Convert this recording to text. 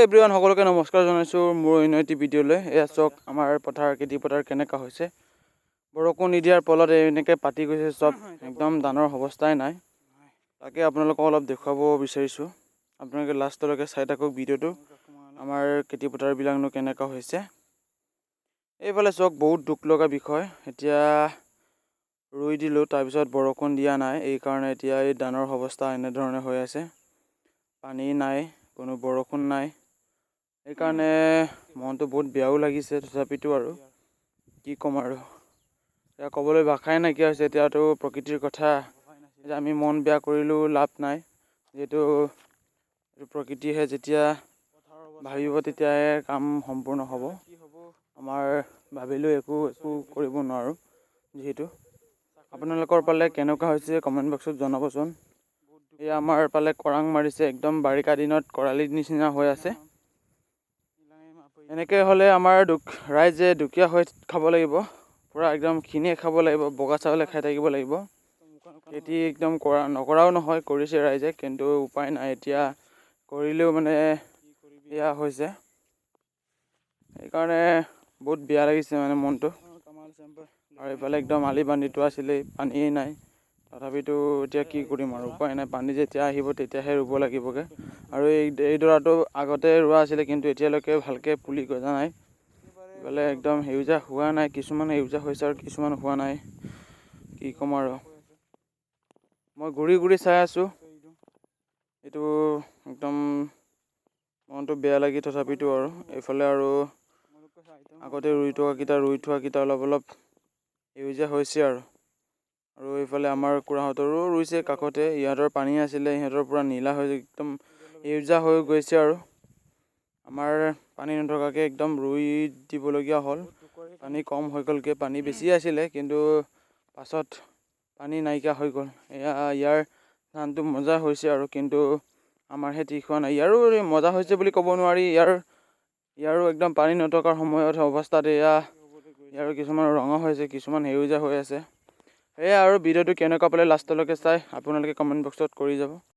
Everyone সকলোকে নমস্কাৰ জনাইছোঁ মোৰ অন্য এটি ভিডিঅ'লৈ। এয়া চাওক আমাৰ খেতি পথাৰ কেনেকুৱা হৈছে। বৰষুণ নিদিয়াৰ ফলত এনেকৈ পাতি গৈছে চব, একদম ধানৰ অৱস্থাই নাই। তাকে আপোনালোকক অলপ দেখুৱাব বিচাৰিছোঁ। আপোনালোকে লাষ্টলৈকে চাই থাকক ভিডিঅ'টো, আমাৰ খেতি পথাৰবিলাকনো কেনেকুৱা হৈছে। এইফালে চাওক বহুত দুখ লগা বিষয়, এতিয়া ৰুই দিলোঁ তাৰপিছত বৰষুণ দিয়া নাই, এইকাৰণে এতিয়া এই ধানৰ অৱস্থা এনেধৰণে হৈ আছে। পানী নাই, কোনো বৰষুণ নাই, সেইকাৰণে মনটো বহুত বেয়াও লাগিছে। তথাপিতো আৰু কি ক'ম আৰু, এতিয়া ক'বলৈ ভাষাই নাইকিয়া হৈছে। এতিয়াতো প্ৰকৃতিৰ কথা, এতিয়া আমি মন বেয়া কৰিলেও লাভ নাই, যিহেতু প্ৰকৃতিহে যেতিয়া ভাবিব তেতিয়াহে কাম সম্পূৰ্ণ হ'ব। আমাৰ ভাবিলেও একো কৰিব নোৱাৰোঁ। যিহেতু আপোনালোকৰ ফালে কেনেকুৱা হৈছে কমেণ্ট বক্সত জনাবচোন। এয়া আমাৰ ফালে খৰাং মাৰিছে, একদম বাৰিষা দিনত খৰালিৰ নিচিনা হৈ আছে। এনেকৈ হ'লে আমাৰ ৰাইজে দুখীয়া হৈ খাব লাগিব, পূৰা একদম খিনিয়ে খাব লাগিব, বগা চাউলে খাই থাকিব লাগিব। খেতি একদম নকৰাও নহয়, কৰিছে ৰাইজে, কিন্তু উপায় নাই। এতিয়া কৰিলেও মানে এয়া হৈছে, সেইকাৰণে বহুত বেয়া লাগিছে মানে মনটো। আৰু এইফালে একদম আলি বান্ধিটো আছিলেই, পানীয়েই নাই। তথাপিতো এতিয়া কি কৰিম আৰু, উপায় নাই। পানী যেতিয়া আহিব তেতিয়াহে ৰুব লাগিবগৈ। আৰু এইডৰাটো আগতে ৰোৱা আছিলে, কিন্তু এতিয়ালৈকে ভালকৈ পুলি গজা নাই। এইফালে একদম সেউজীয়া হোৱা নাই, কিছুমান সেউজীয়া হৈছে আৰু কিছুমান হোৱা নাই। কি ক'ম আৰু, মই ঘূৰি ঘূৰি চাই আছোঁ। এইটো একদম মনটো বেয়া লাগি, তথাপিতো আৰু এইফালে আৰু আগতে ৰুই থোৱাকেইটা অলপ সেউজীয়া হৈছে আৰু এইফালে আমাৰ খুৰাহঁতৰো ৰুইছে কাষতে, ইহঁতৰ পানী আছিলে, ইহঁতৰ পূৰা নীলা হৈ একদম সেউজীয়া হৈ গৈছে। আৰু আমাৰ পানী নথকাকৈ একদম ৰুই দিবলগীয়া হ'ল। পানী কম হৈ গ'লগৈ, পানী বেছি আছিলে, কিন্তু পাছত পানী নাইকিয়া হৈ গ'ল। ইয়াৰ ধানটো মজা হৈছে আৰু, কিন্তু আমাৰহে ঠিক হোৱা নাই। ইয়াৰো মজা হৈছে বুলি ক'ব নোৱাৰি, ইয়াৰো একদম পানী নথকাৰ সময়ত অৱস্থাত ইয়াৰো কিছুমান ৰঙা হৈছে, কিছুমান সেউজীয়া হৈ আছে। সেয়া আৰু ভিডিঅ'টো কেনেকুৱা পালে লাষ্টলৈকে চাই আপোনালোকে কমেণ্ট বক্সত কৰি যাব।